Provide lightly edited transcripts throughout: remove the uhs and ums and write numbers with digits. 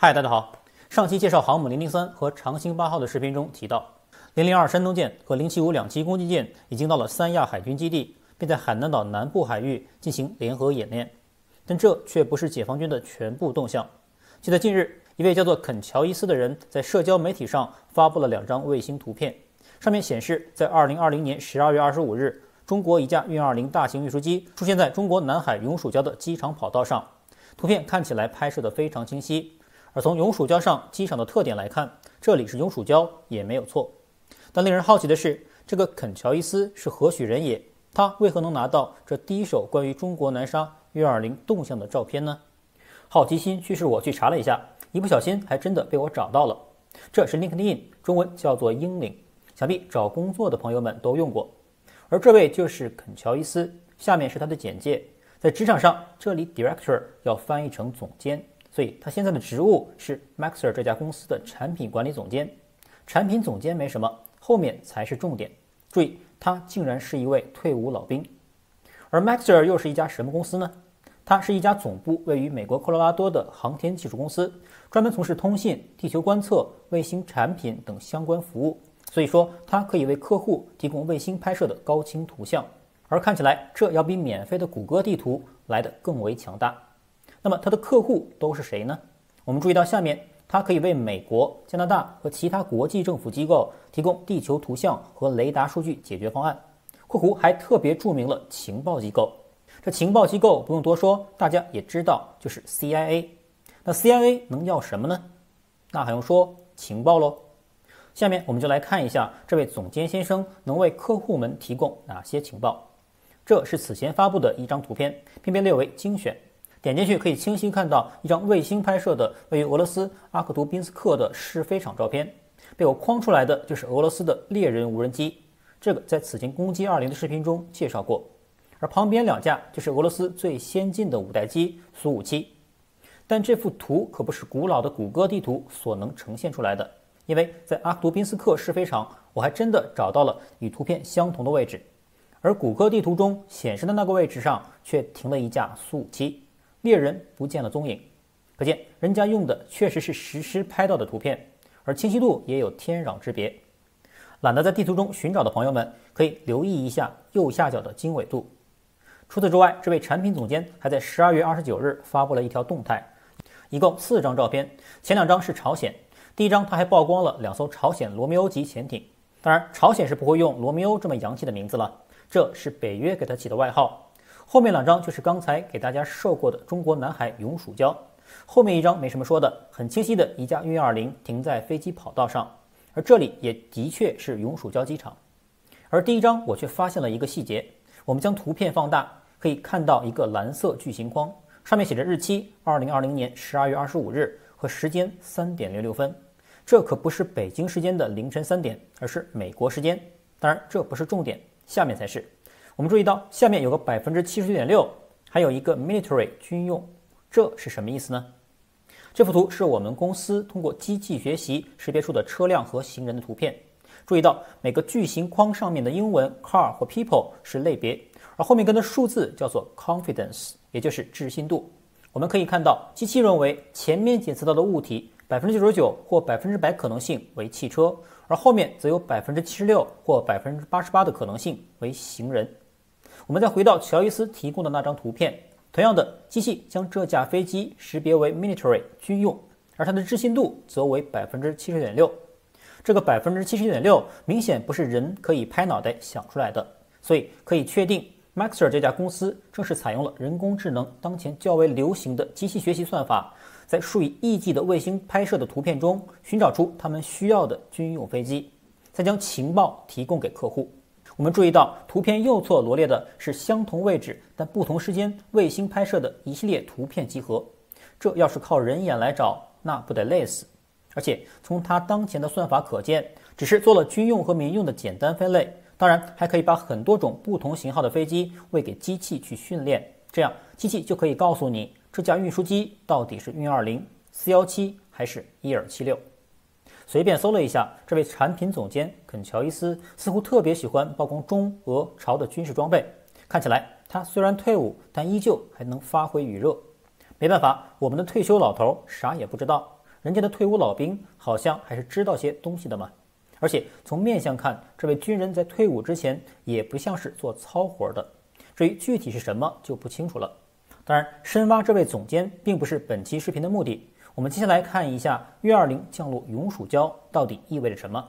嗨，大家好。上期介绍航母003和长星8号的视频中提到，002山东舰和075两栖攻击舰已经到了三亚海军基地，并在海南岛南部海域进行联合演练。但这却不是解放军的全部动向。就在近日，一位叫做肯乔伊斯的人在社交媒体上发布了2张卫星图片，上面显示，在2020年12月25日，中国一架运20大型运输机出现在中国南海永暑礁的机场跑道上。图片看起来拍摄得非常清晰。而从永暑礁上机场的特点来看，这里是永暑礁也没有错。但令人好奇的是，这个肯乔伊斯是何许人也？他为何能拿到这第一手关于中国南沙运20动向的照片呢？好奇心驱使我去查了一下，一不小心还真的被我找到了。这是 LinkedIn， 中文叫做英领，想必找工作的朋友们都用过。而这位就是肯乔伊斯，下面是他的简介。在职场上，这里 Director 要翻译成总监。所以他现在的职务是 Maxar 这家公司的产品管理总监。产品总监没什么，后面才是重点。注意，他竟然是一位退伍老兵。而 Maxar 又是一家什么公司呢？它是一家总部位于美国科罗拉多的航天技术公司，专门从事通信、地球观测、卫星产品等相关服务。所以说，它可以为客户提供卫星拍摄的高清图像。而看起来，这要比免费的谷歌地图来得更为强大。那么它的客户都是谁呢？我们注意到下面，它可以为美国、加拿大和其他国际政府机构提供地球图像和雷达数据解决方案。括弧还特别注明了情报机构。这情报机构不用多说，大家也知道，就是 CIA。那 CIA 能要什么呢？那还用说，情报咯。下面我们就来看一下这位总监先生能为客户们提供哪些情报。这是此前发布的一张图片，并被列为精选。点进去可以清晰看到一张卫星拍摄的位于俄罗斯阿克图宾斯克的试飞场照片，被我框出来的就是俄罗斯的猎人无人机，这个在此前攻击20的视频中介绍过。而旁边2架就是俄罗斯最先进的5代机苏57。但这幅图可不是古老的谷歌地图所能呈现出来的，因为在阿克图宾斯克试飞场，我还真的找到了与图片相同的位置，而谷歌地图中显示的那个位置上却停了一架苏57。猎人不见了踪影，可见人家用的确实是实时拍到的图片，而清晰度也有天壤之别。懒得在地图中寻找的朋友们，可以留意一下右下角的经纬度。除此之外，这位产品总监还在12月29日发布了一条动态，一共4张照片，前2张是朝鲜，第1张他还曝光了2艘朝鲜罗密欧级潜艇。当然，朝鲜是不会用罗密欧这么洋气的名字了，这是北约给他起的外号。后面2张就是刚才给大家授过的中国南海永暑礁，后面1张没什么说的，很清晰的一架运20停在飞机跑道上，而这里也的确是永暑礁机场。而第1张我却发现了一个细节，我们将图片放大，可以看到一个蓝色巨型框，上面写着日期2020年12月25日和时间3点06分，这可不是北京时间的凌晨3点，而是美国时间。当然这不是重点，下面才是。我们注意到下面有个 79.6%， 还有一个 military 军用，这是什么意思呢？这幅图是我们公司通过机器学习识别出的车辆和行人的图片。注意到每个巨型框上面的英文 car 或 people 是类别，而后面跟的数字叫做 confidence， 也就是置信度。我们可以看到机器认为前面检测到的物体 99% 或 100% 可能性为汽车，而后面则有 76% 或 88% 的可能性为行人。我们再回到乔伊斯提供的那张图片，同样的，机器将这架飞机识别为 military 军用，而它的置信度则为 70.6%。这个 70.6% 明显不是人可以拍脑袋想出来的，所以可以确定 Maxar 这家公司正是采用了人工智能当前较为流行的机器学习算法，在数以亿计的卫星拍摄的图片中寻找出他们需要的军用飞机，再将情报提供给客户。我们注意到图片右侧罗列的是相同位置但不同时间卫星拍摄的一系列图片集合，这要是靠人眼来找，那不得累死。而且从它当前的算法可见，只是做了军用和民用的简单分类，当然还可以把很多种不同型号的飞机喂给机器去训练，这样机器就可以告诉你这架运输机到底是运20、417还是1276。随便搜了一下，这位产品总监肯乔伊斯似乎特别喜欢曝光中俄朝的军事装备，看起来他虽然退伍，但依旧还能发挥余热。没办法，我们的退休老头啥也不知道，人家的退伍老兵好像还是知道些东西的嘛。而且从面相看，这位军人在退伍之前也不像是做操活的。至于具体是什么就不清楚了。当然，深挖这位总监并不是本期视频的目的。我们接下来看一下运20降落永暑礁到底意味着什么。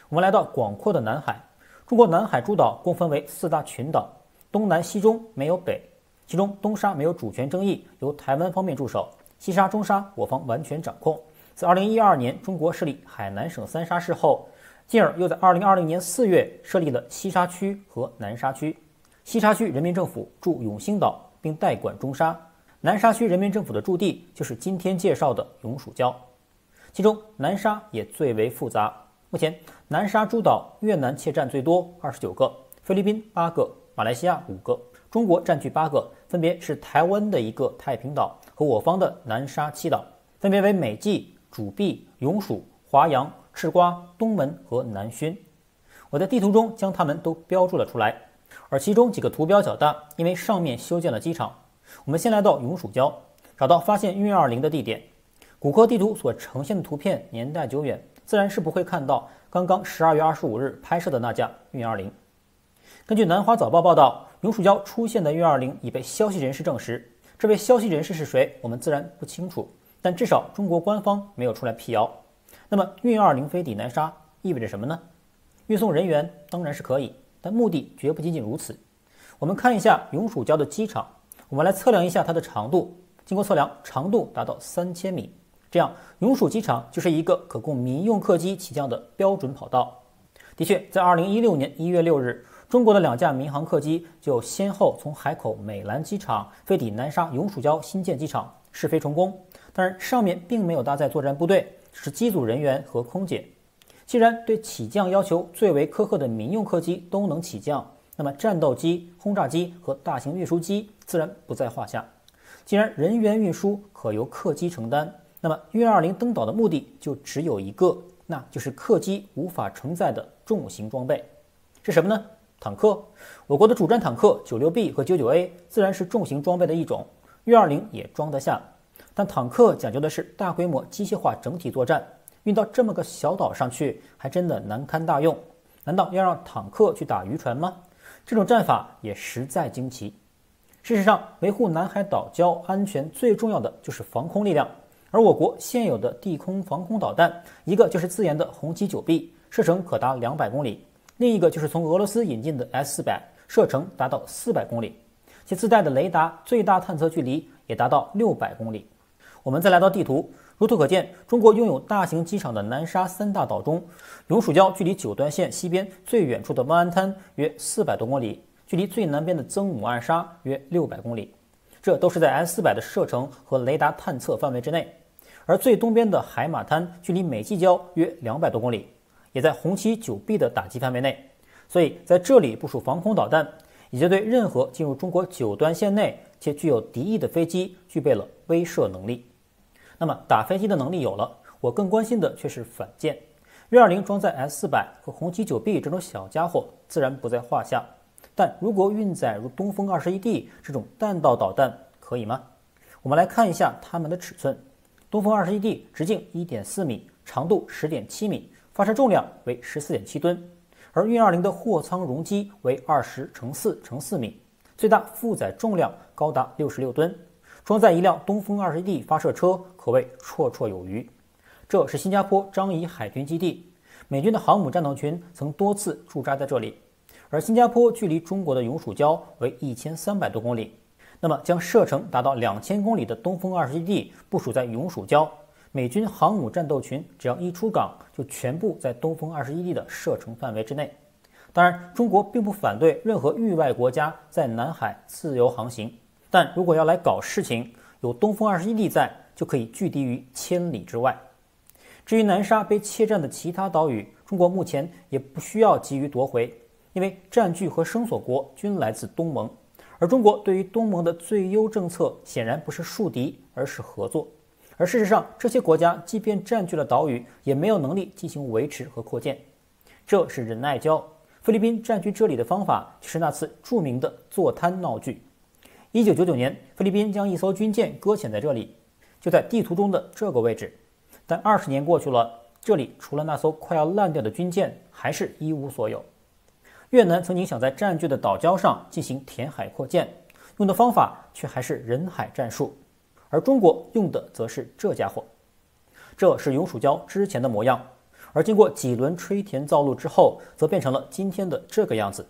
我们来到广阔的南海，中国南海诸岛共分为4大群岛，东南西中没有北，其中东沙没有主权争议，由台湾方面驻守，西沙中沙我方完全掌控。自2012年中国设立海南省3沙市后，进而又在2020年4月设立了西沙区和南沙区。西沙区人民政府驻永兴岛并代管中沙，南沙区人民政府的驻地就是今天介绍的永暑礁。其中南沙也最为复杂，目前南沙诸岛越南窃占最多29个，菲律宾8个，马来西亚5个，中国占据8个，分别是台湾的1个太平岛和我方的南沙7岛，分别为美济、主碧、永暑、华阳、赤瓜、东门和南薰。我在地图中将它们都标注了出来，而其中几个图标较大，因为上面修建了机场。我们先来到永暑礁，找到发现运20的地点。谷歌地图所呈现的图片年代久远，自然是不会看到刚刚12月25日拍摄的那架运20。根据南华早报报道，永暑礁出现的运20已被消息人士证实。这位消息人士是谁，我们自然不清楚，但至少中国官方没有出来辟谣。那么运20飞抵南沙意味着什么呢？运送人员当然是可以，但目的绝不仅仅如此。我们看一下永暑礁的机场，我们来测量一下它的长度。经过测量，长度达到3000米，这样永暑机场就是一个可供民用客机起降的标准跑道。的确，在2016年1月6日，中国的2架民航客机就先后从海口美兰机场飞抵南沙永暑礁新建机场试飞成功，当然上面并没有搭载作战部队，只是机组人员和空姐。既然对起降要求最为苛刻的民用客机都能起降，那么战斗机、轰炸机和大型运输机自然不在话下。既然人员运输可由客机承担，那么运20登岛的目的就只有一个，那就是客机无法承载的重型装备。是什么呢？坦克。我国的主战坦克 96B 和 99A 自然是重型装备的一种，运20也装得下。但坦克讲究的是大规模机械化整体作战，运到这么个小岛上去，还真的难堪大用。难道要让坦克去打渔船吗？这种战法也实在惊奇。事实上，维护南海岛礁安全最重要的就是防空力量，而我国现有的地空防空导弹，一个就是自研的红旗 9B， 射程可达200公里，另一个就是从俄罗斯引进的 S400， 射程达到400公里，其自带的雷达最大探测距离也达到600公里。我们再来到地图，如图可见，中国拥有大型机场的南沙3大岛中，永暑礁距离九段线西边最远处的万安滩约400多公里，距离最南边的曾母暗沙约600公里，这都是在 S400 的射程和雷达探测范围之内。而最东边的海马滩距离美济礁约200多公里，也在红旗 9B 的打击范围内，所以在这里部署防空导弹，也就对任何进入中国九段线内且具有敌意的飞机具备了威慑能力。那么打飞机的能力有了，我更关心的却是反舰。运20装载 S400 和红旗 9B 这种小家伙自然不在话下，但如果运载如东风 21D 这种弹道导弹可以吗？我们来看一下它们的尺寸。东风 21D 直径 1.4 米，长度 10.7 米，发射重量为 14.7 吨，而运20的货舱容积为20×4×4米，最大负载重量高达66吨，装载一辆东风 21D 发射车可谓绰绰有余。这是新加坡樟宜海军基地，美军的航母战斗群曾多次驻扎在这里，而新加坡距离中国的永暑礁为1300多公里。那么将射程达到2000公里的东风 21D 部署在永暑礁，美军航母战斗群只要一出港就全部在东风 21D 的射程范围之内。当然，中国并不反对任何域外国家在南海自由航行，但如果要来搞事情，有东风 21D 在就可以拒敌于千里之外。至于南沙被窃占的其他岛屿，中国目前也不需要急于夺回，因为占据和声索国均来自东盟，而中国对于东盟的最优政策显然不是树敌，而是合作。而事实上，这些国家即便占据了岛屿，也没有能力进行维持和扩建，这是忍耐礁。菲律宾占据这里的方法就是那次著名的坐滩闹剧。1999年，菲律宾将一艘军舰搁浅在这里，就在地图中的这个位置。但20年过去了，这里除了那艘快要烂掉的军舰，还是一无所有。越南曾经想在占据的岛礁上进行填海扩建，用的方法却还是人海战术，而中国用的则是这家伙。这是永暑礁之前的模样，而经过几轮吹填造陆之后，则变成了今天的这个样子。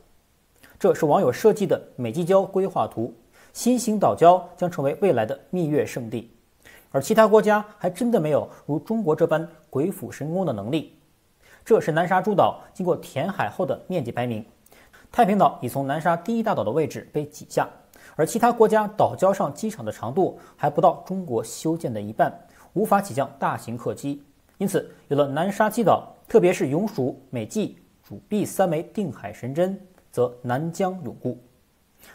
这是网友设计的美济礁规划图，新型岛礁将成为未来的蜜月圣地，而其他国家还真的没有如中国这般鬼斧神工的能力。这是南沙诸岛经过填海后的面积排名，太平岛已从南沙第一大岛的位置被挤下，而其他国家岛礁上机场的长度还不到中国修建的一半，无法起降大型客机。因此，有了南沙七岛，特别是永暑、美济、主碧3枚定海神针，则南疆永固。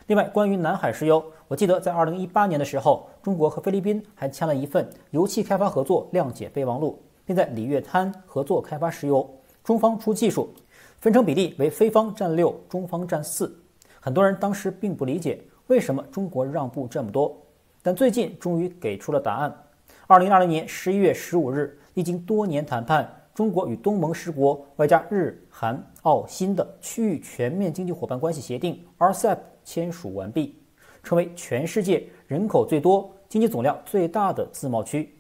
另外，关于南海石油，我记得在2018年的时候，中国和菲律宾还签了一份油气开发合作谅解备忘录，并在里约滩合作开发石油。中方出技术，分成比例为菲方占6，中方占4。很多人当时并不理解为什么中国让步这么多，但最近终于给出了答案。2020年11月15日，历经多年谈判，中国与东盟10国外加日、韩、澳、新的区域全面经济伙伴关系协定 RCEP 签署完毕，成为全世界人口最多、经济总量最大的自贸区。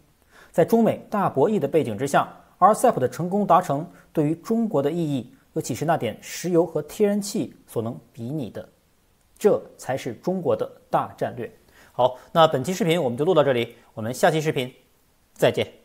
在中美大博弈的背景之下， RCEP 的成功达成对于中国的意义，又岂是那点石油和天然气所能比拟的？这才是中国的大战略。好，那本期视频我们就录到这里，我们下期视频再见。